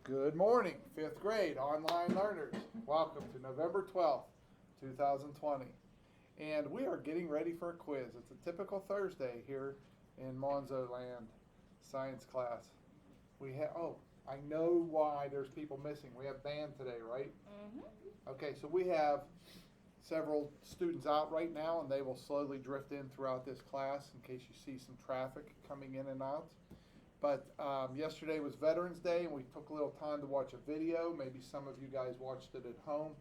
Good morning, fifth grade online learners. Welcome to November 12th, 2020. And we are getting ready for a quiz. It's a typical Thursday here in Monzo land science class. I know why there's people missing. We have band today, right? Okay, so we have several students out right now, and they will slowly drift in throughout this class in case you see some traffic coming in and out. But yesterday was Veterans Day, and we took a little time to watch a video. Maybe some of you guys watched it at home.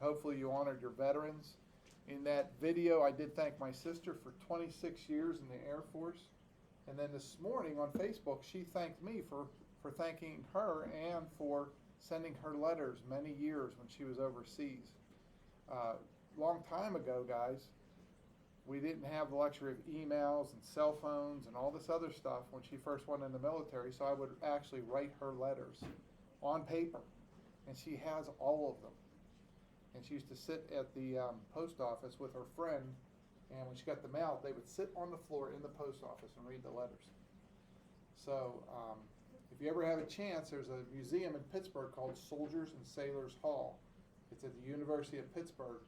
Hopefully you honored your veterans. In that video, I did thank my sister for 26 years in the Air Force. And then this morning on Facebook, she thanked me for thanking her and for sending her letters many years when she was overseas. Long time ago, guys, we didn't have the luxury of emails and cell phones and all this other stuff when she first went in the military, so I would actually write her letters on paper, and she has all of them. And she used to sit at the post office with her friend, and when she got the mail, they would sit on the floor in the post office and read the letters. So if you ever have a chance, there's a museum in Pittsburgh called Soldiers and Sailors Hall. It's at the University of Pittsburgh.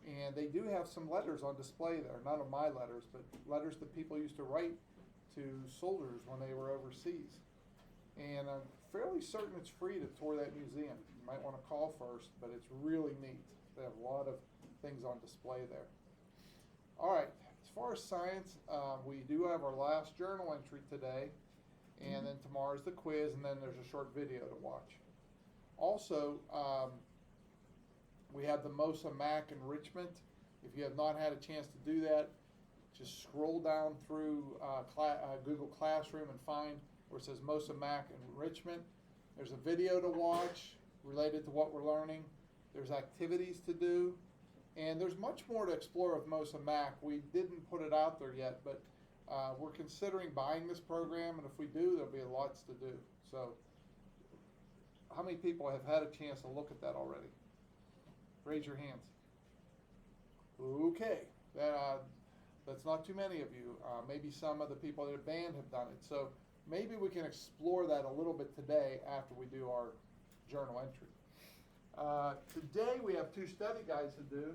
And they do have some letters on display there. None of my letters, but letters that people used to write to soldiers when they were overseas. And I'm fairly certain it's free to tour that museum. You might want to call first, but it's really neat. They have a lot of things on display there. All right, as far as science, we do have our last journal entry today, and then tomorrow's the quiz, and then there's a short video to watch. Also, we have the MOSA Mac enrichment. If you have not had a chance to do that, just scroll down through Google Classroom and find where it says MOSA Mac enrichment. There's a video to watch related to what we're learning. There's activities to do. And there's much more to explore with MOSA Mac. We didn't put it out there yet, but we're considering buying this program, and if we do, there'll be lots to do. So how many people have had a chance to look at that already? Raise your hands. Okay, that's not too many of you. Maybe some of the people at the band have done it. So maybe we can explore that a little bit today after we do our journal entry. Today we have 2 study guides to do.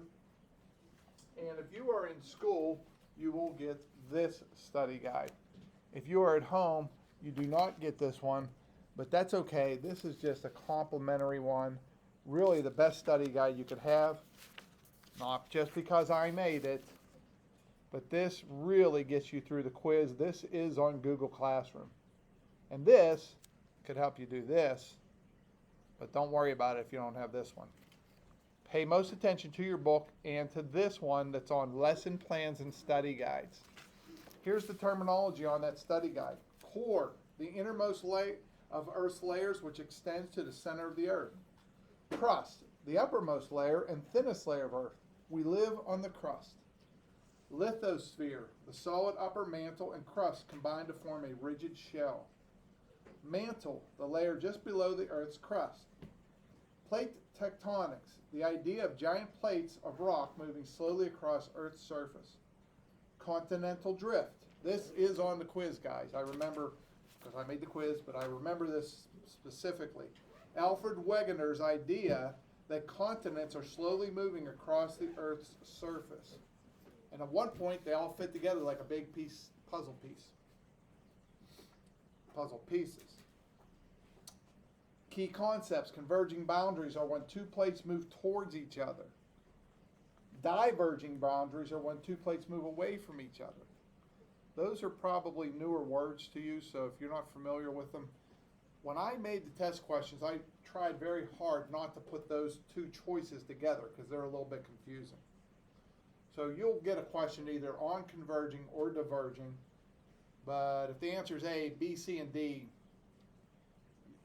And if you are in school, you will get this study guide. If you are at home, you do not get this one, but that's okay. This is just a complimentary one. Really the best study guide you could have, not just because I made it, but this really gets you through the quiz. This is on Google Classroom. And this could help you do this, but don't worry about it if you don't have this one. Pay most attention to your book and to this one that's on lesson plans and study guides. Here's the terminology on that study guide. Core, the innermost layer of Earth's layers which extends to the center of the Earth. Crust, the uppermost layer and thinnest layer of Earth. We live on the crust. Lithosphere, the solid upper mantle and crust combine to form a rigid shell. Mantle, the layer just below the Earth's crust. Plate tectonics, the idea of giant plates of rock moving slowly across Earth's surface. Continental drift. This is on the quiz, guys. I remember, because I made the quiz, but I remember this specifically. Alfred Wegener's idea that continents are slowly moving across the Earth's surface. And at one point, they all fit together like a big puzzle pieces. Key concepts. Converging boundaries are when 2 plates move towards each other. Diverging boundaries are when 2 plates move away from each other. Those are probably newer words to you, so if you're not familiar with them, when I made the test questions, I tried very hard not to put those 2 choices together because they're a little bit confusing. So you'll get a question either on converging or diverging, but if the answer is A, B, C, and D,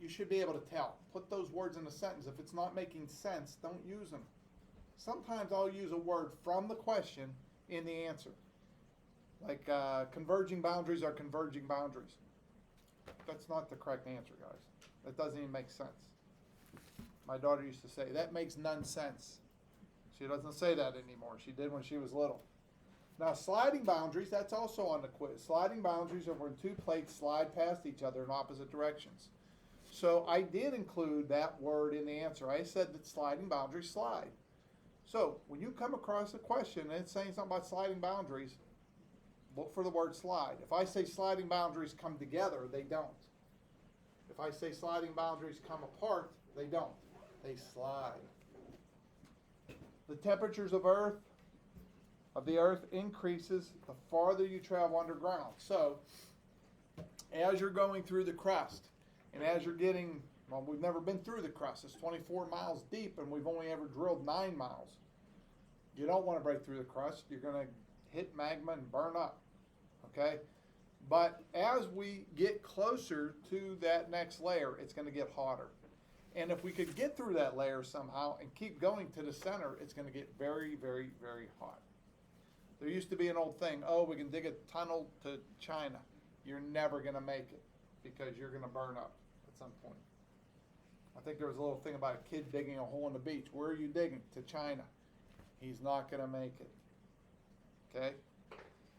you should be able to tell. Put those words in a sentence. If it's not making sense, don't use them. Sometimes I'll use a word from the question in the answer. Like converging boundaries are converging boundaries. That's not the correct answer, guys. That doesn't even make sense. My daughter used to say, that makes none sense. She doesn't say that anymore. She did when she was little. Now, sliding boundaries, that's also on the quiz. Sliding boundaries are when 2 plates slide past each other in opposite directions. So I did include that word in the answer. I said that sliding boundaries slide. So when you come across a question and it's saying something about sliding boundaries, look for the word slide. If I say sliding boundaries come together, they don't. If I say sliding boundaries come apart, they don't. They slide. The temperatures of the earth increases the farther you travel underground. So as you're going through the crust, and as you're getting, well, we've never been through the crust. It's 24 miles deep, and we've only ever drilled 9 miles. You don't want to break through the crust. You're going to hit magma and burn up, okay? But as we get closer to that next layer, it's going to get hotter. And if we could get through that layer somehow and keep going to the center, it's going to get very, very, very hot. There used to be an old thing, oh, we can dig a tunnel to China. You're never going to make it because you're going to burn up at some point. I think there was a little thing about a kid digging a hole in the beach. Where are you digging? To China. He's not going to make it. Okay?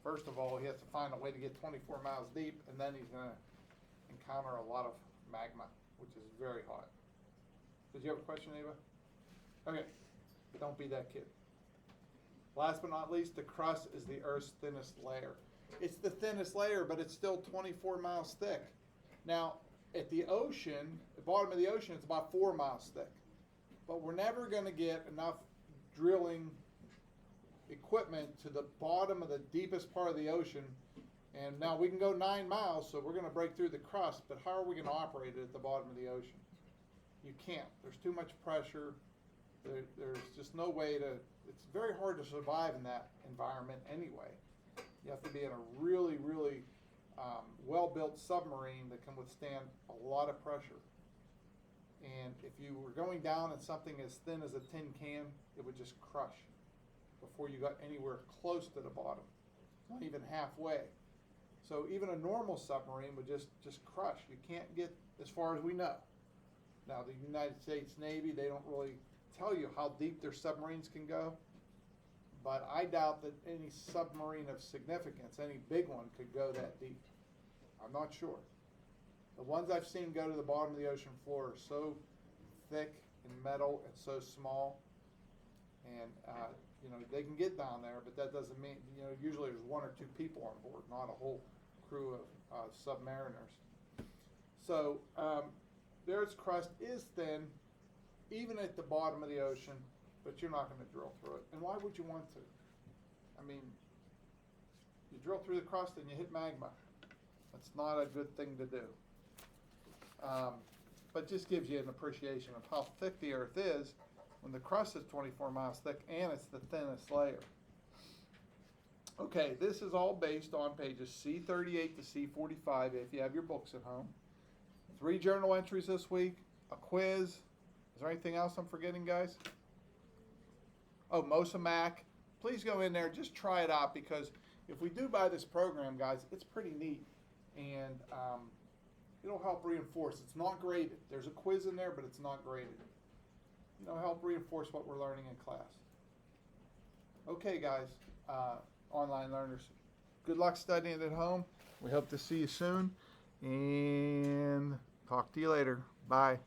First of all, he has to find a way to get 24 miles deep, and then he's going to encounter a lot of magma, which is very hot. Did you have a question, Ava? Okay. Don't be that kid. Last but not least, the crust is the Earth's thinnest layer. It's the thinnest layer, but it's still 24 miles thick. Now, at the ocean, the bottom of the ocean, it's about 4 miles thick. But we're never going to get enough drilling equipment to the bottom of the deepest part of the ocean. And now we can go 9 miles, so we're going to break through the crust, but how are we going to operate it at the bottom of the ocean? You can't. There's too much pressure. There's just no way to, it's very hard to survive in that environment anyway. You have to be in a really, really well-built submarine that can withstand a lot of pressure. And if you were going down in something as thin as a tin can, it would just crush before you got anywhere close to the bottom, not even halfway. So even a normal submarine would just crush. You can't get as far as we know. Now, the United States Navy, they don't really tell you how deep their submarines can go, but I doubt that any submarine of significance, any big one, could go that deep. I'm not sure. The ones I've seen go to the bottom of the ocean floor are so thick and metal and so small, and they can get down there, but that doesn't mean, usually there's 1 or 2 people on board, not a whole crew of submariners. So the Earth's crust is thin, even at the bottom of the ocean, but you're not going to drill through it. And why would you want to? I mean, you drill through the crust and you hit magma. That's not a good thing to do. But just gives you an appreciation of how thick the Earth is when the crust is 24 miles thick and it's the thinnest layer. Okay, this is all based on pages C38 to C45 if you have your books at home. 3 journal entries this week, a quiz. Is there anything else I'm forgetting, guys? Oh, Mosamac. Please go in there, just try it out, because if we do buy this program, guys, it's pretty neat. And it'll help reinforce. It's not graded. There's a quiz in there, but it's not graded. Help reinforce what we're learning in class. Okay, guys, online learners, good luck studying at home. We hope to see you soon, and talk to you later. Bye.